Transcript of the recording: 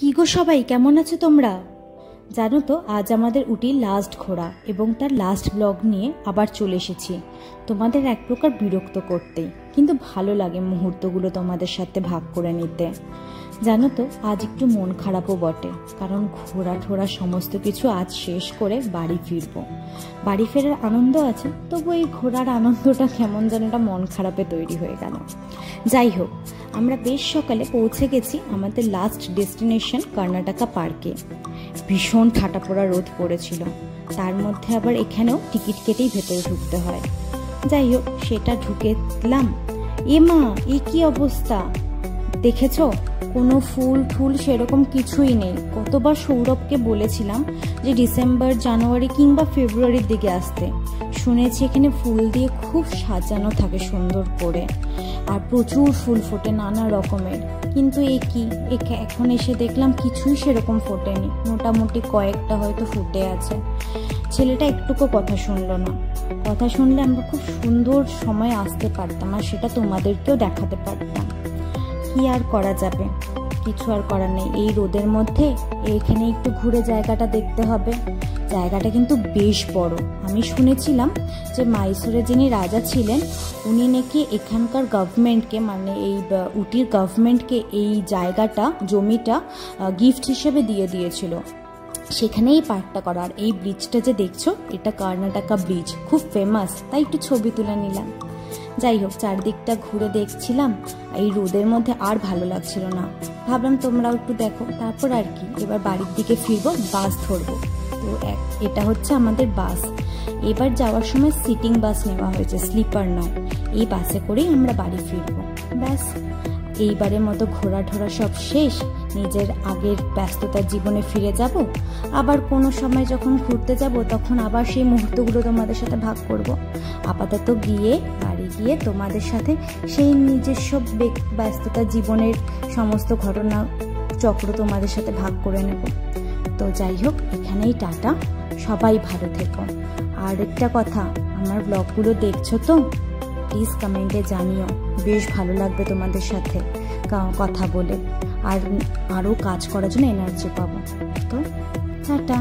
কি গো সবাই, কেমন আছো তোমরা? জানো তো আজ আমাদের উটির লাস্ট ঘোরা এবং তার লাস্ট ব্লগ নিয়ে আবার চলে এসেছি তোমাদের এক প্রকার বিরক্ত করতে, কিন্তু ভালো লাগে মুহূর্তগুলো তোমাদের সাথে ভাগ করে নিতে। জানো তো আজ একটু মন খারাপও বটে, কারণ ঘোরা ঠোরা সমস্ত কিছু আজ শেষ করে বাড়ি ফিরবো। বাড়ি ফেরার আনন্দ আছে, তবু এই ঘোরার আনন্দটা কেমন যেন একটা মন খারাপে তৈরি হয়ে গেল। যাই হোক, আমরা বেশ সকালে পৌঁছে গেছি আমাদের লাস্ট ডেস্টিনেশন কর্ণাটকা পার্কে। ভীষণ ঠাটা পড়া রোদ পড়েছিল, তার মধ্যে আবার এখানেও টিকিট কেটেই ভেতরে ঢুকতে হয়। যাই হোক, সেটা ঢুকেলাম। এ মা, এ কি অবস্থা দেখেছ? কোনো ফুল টুল সেরকম কিছুই নেই। কতবার সৌরভকে বলেছিলাম যে ডিসেম্বর, জানুয়ারি কিংবা ফেব্রুয়ারির দিকে আসতে। শুনেছি এখানে ফুল দিয়ে খুব সাজানো থাকে সুন্দর করে, আর প্রচুর ফুল ফোটে নানা রকমের। কিন্তু এখন এসে দেখলাম কিছুই সেরকম ফোটেনি, মোটামুটি কয়েকটা হয়তো ফুটে আছে। ছেলেটা একটুকু কথা শুনলো না। কথা শুনলে আমরা খুব সুন্দর সময় আসতে পারতাম, আর সেটা তোমাদেরকেও দেখাতে পারতাম। কি আর করা যাবে, কিছু আর করার নেই। এই রোদের মধ্যে এখানে একটু ঘুরে জায়গাটা দেখতে হবে। জায়গাটা কিন্তু বেশ বড়। আমি শুনেছিলাম যে মাইসোরে যিনি রাজা ছিলেন, উনি নাকি এখানকার গভর্নমেন্টকে, মানে এই উটির গভর্নমেন্টকে এই জায়গাটা, জমিটা গিফট হিসেবে দিয়ে দিয়েছিল। সেখানেই পার্কটা করা। আর এই ব্রিজটা যে দেখছো, এটা কর্ণাটকা ব্রিজ, খুব ফেমাস, তাই একটু ছবি তুলে নিলাম। যাই হোক, চারদিকটা ঘুরে দেখছিলাম। এই রোদের মধ্যে আর ভালো লাগছিল না, ভাবলাম তোমরাও একটু দেখো। তারপর আর কি, এবার বাড়ির দিকে ফিরবো, বাস ধরবো। তো এটা হচ্ছে আমাদের বাস। এবার যাওয়ার সময় সিটিং বাস নেওয়া হয়েছে, স্লিপার নয়। এই বাসে করেই আমরা বাড়ি ফিরবো। ব্যাস, এইবারের মতো ঘোরা ঠোরা সব শেষ। নিজের আগের ব্যস্ততার জীবনে ফিরে যাব। আবার কোনো সময় যখন ঘুরতে যাব, তখন আবার সেই মুহূর্তগুলো তোমাদের সাথে ভাগ করব। আপাতত বাড়ি গিয়ে তোমাদের সাথে সেই নিজস্ব ব্যস্ততার জীবনের সমস্ত ঘটনা চক্র তোমাদের সাথে ভাগ করে নেব। তো যাই হোক, এখানেই টাটা, সবাই ভালো থেকো। আর একটা কথা, আমার ব্লগগুলো দেখছো তো, প্লিজ কমেন্টে জানিও। বেশ ভালো লাগবে তোমাদের সাথে কথা বলে, আর আরও কাজ করার জন্য এনার্জি পাবো। তো টাটা।